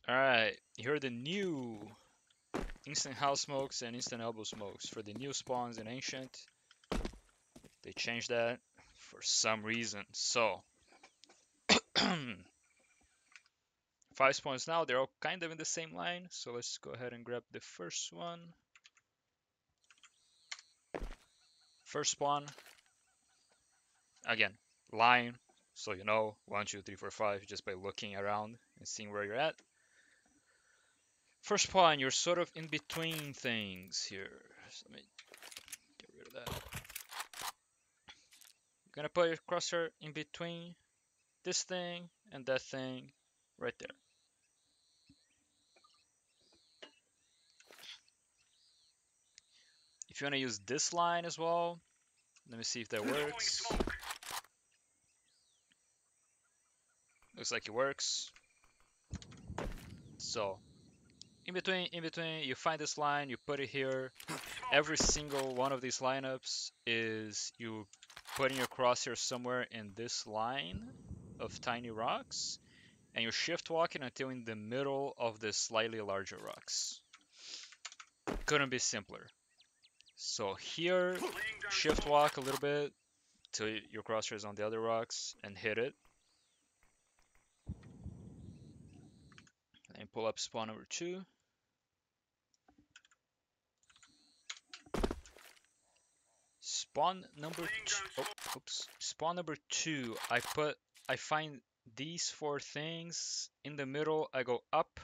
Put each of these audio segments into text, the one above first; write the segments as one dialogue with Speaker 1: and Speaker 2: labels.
Speaker 1: Alright, here are the new instant house smokes and instant elbow smokes for the new spawns in Ancient. They changed that for some reason. So, 5 spawns now, they're all kind of in the same line. So let's go ahead and grab the first one. First spawn, again, line, so you know 1, 2, 3, 4, 5 just by looking around and seeing where you're at. First spawn, you're sort of in between things here. So let me get rid of that. You're gonna put your crosshair in between this thing and that thing right there. If you want to use this line as well, let me see if that works. Looks like it works. So in between, you find this line, you put it here. Every single one of these lineups is you putting your crosshair somewhere in this line of tiny rocks, and you shift walking until in the middle of the slightly larger rocks. Couldn't be simpler. So here, shift walk a little bit till your crosshair is on the other rocks and hit it. And pull up spawn number 2. Spawn number 2. Oh, oops. Spawn number 2. I find these 4 things in the middle. I go up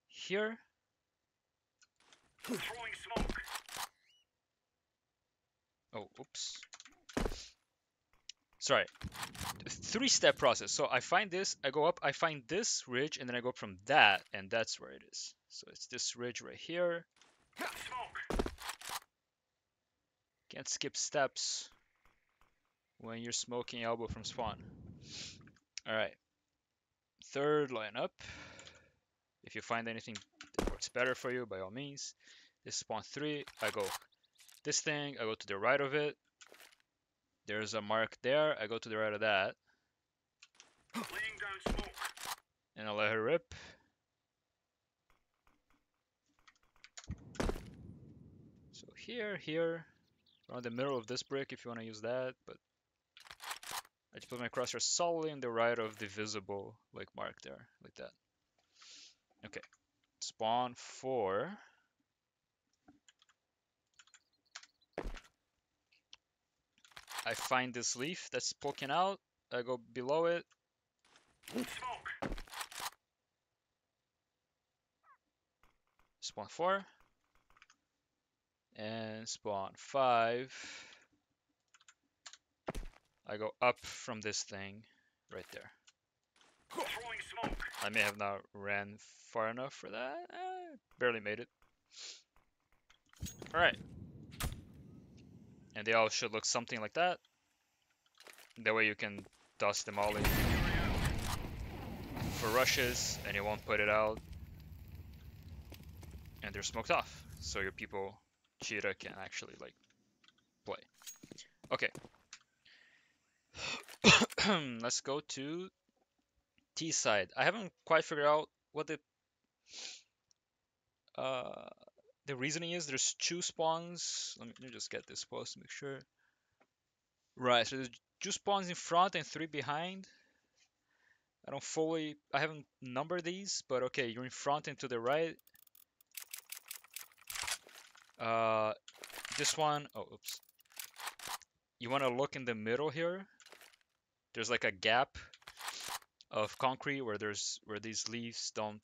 Speaker 1: here. Oh, oops. Sorry. 3-step process. So I find this, I go up, I find this ridge, and then I go up from that, and that's where it is. So it's this ridge right here. Can't skip steps when you're smoking elbow from spawn. Alright. Third lineup. If you find anything that works better for you, by all means. This is spawn 3. I go this thing, I go to the right of it. There's a mark there. I go to the right of that. And I'll let her rip. So here, around the middle of this brick if you want to use that, but I just put my crosshair solidly in the right of the visible like mark there, like that. Okay, spawn 4. I find this leaf that's poking out. I go below it. Spawn 4. And spawn 5. I go up from this thing right there. I may have not ran far enough for that. Barely made it. Alright. And they all should look something like that. That way you can dust them all in for rushes and you won't put it out. And they're smoked off. So your people, cheetah, can actually like play. Okay. Let's go to T side. I haven't quite figured out what the reasoning is. There's 2 spawns. Let me just get this post to make sure. Right, so there's 2 spawns in front and 3 behind. I haven't numbered these, but okay, you're in front and to the right. This one, oh, oops. You want to look in the middle here. There's like a gap of concrete where these leaves don't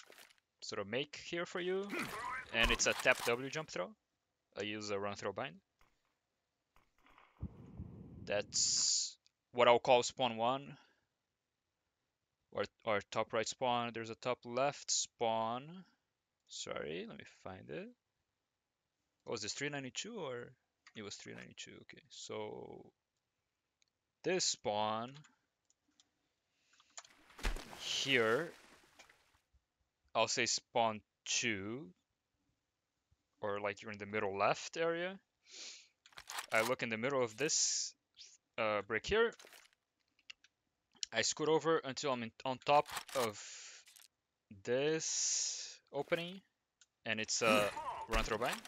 Speaker 1: sort of make here for you. And it's a tap W jump throw. I use a run throw bind. That's what I'll call spawn 1. Or top right spawn. There's a top left spawn. Sorry, let me find it. What was this, 392 or? It was 392, okay. So this spawn here, I'll say spawn 2, or like you're in the middle left area. I look in the middle of this brick here. I scoot over until I'm on top of this opening, and it's a run throw bind.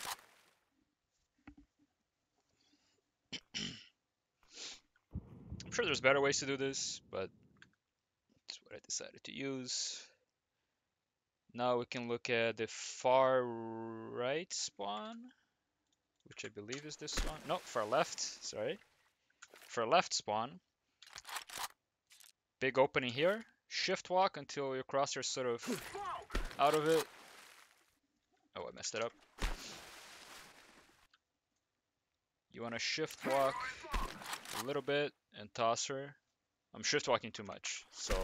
Speaker 1: I'm sure there's better ways to do this, but it's what I decided to use. Now we can look at the far right spawn, which I believe is this one. No, far left, sorry. Far left spawn. Big opening here. Shift walk until your crosshair's sort of out of it. Oh, I messed it up. You want to shift walk a little bit and toss her. I'm shift walking too much, so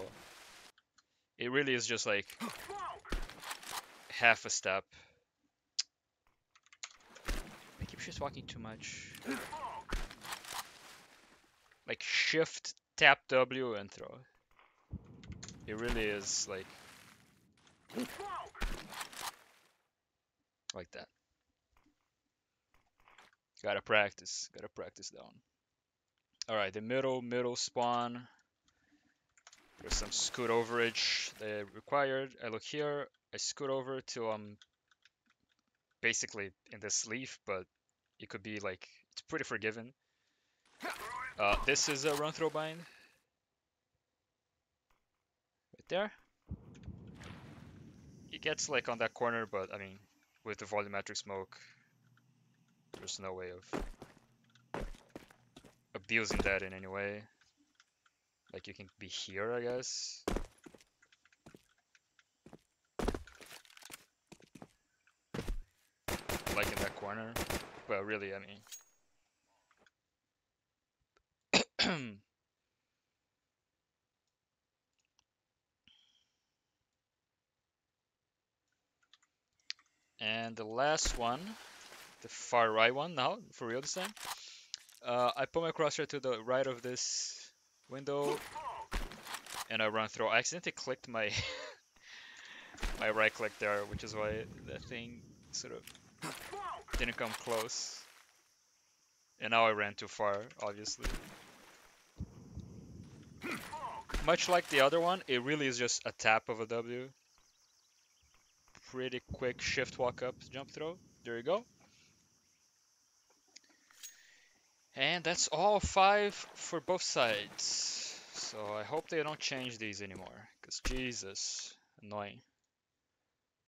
Speaker 1: it really is just like half a step. I keep shift walking too much. Like shift, tap W and throw. It really is like that. Gotta practice down. Alright, the middle spawn. There's some scoot overage that required. I look here, I scoot over till I'm basically in the sleeve, but it could be like, it's pretty forgiving. This is a run throw bind. Right there. It gets like on that corner, but I mean, with the volumetric smoke, there's no way of abusing that in any way. Like you can be here, I guess. Like in that corner. But really, I mean. And the last one, the far right one now, for real this time. I put my crosshair to the right of this window and I run through. I accidentally clicked my my right click there, which is why that thing sort of didn't come close. And now I ran too far, obviously. Much like the other one, it really is just a tap of a W. Pretty quick shift walk up, jump throw. There you go. And that's all 5 for both sides. So I hope they don't change these anymore, because Jesus, annoying.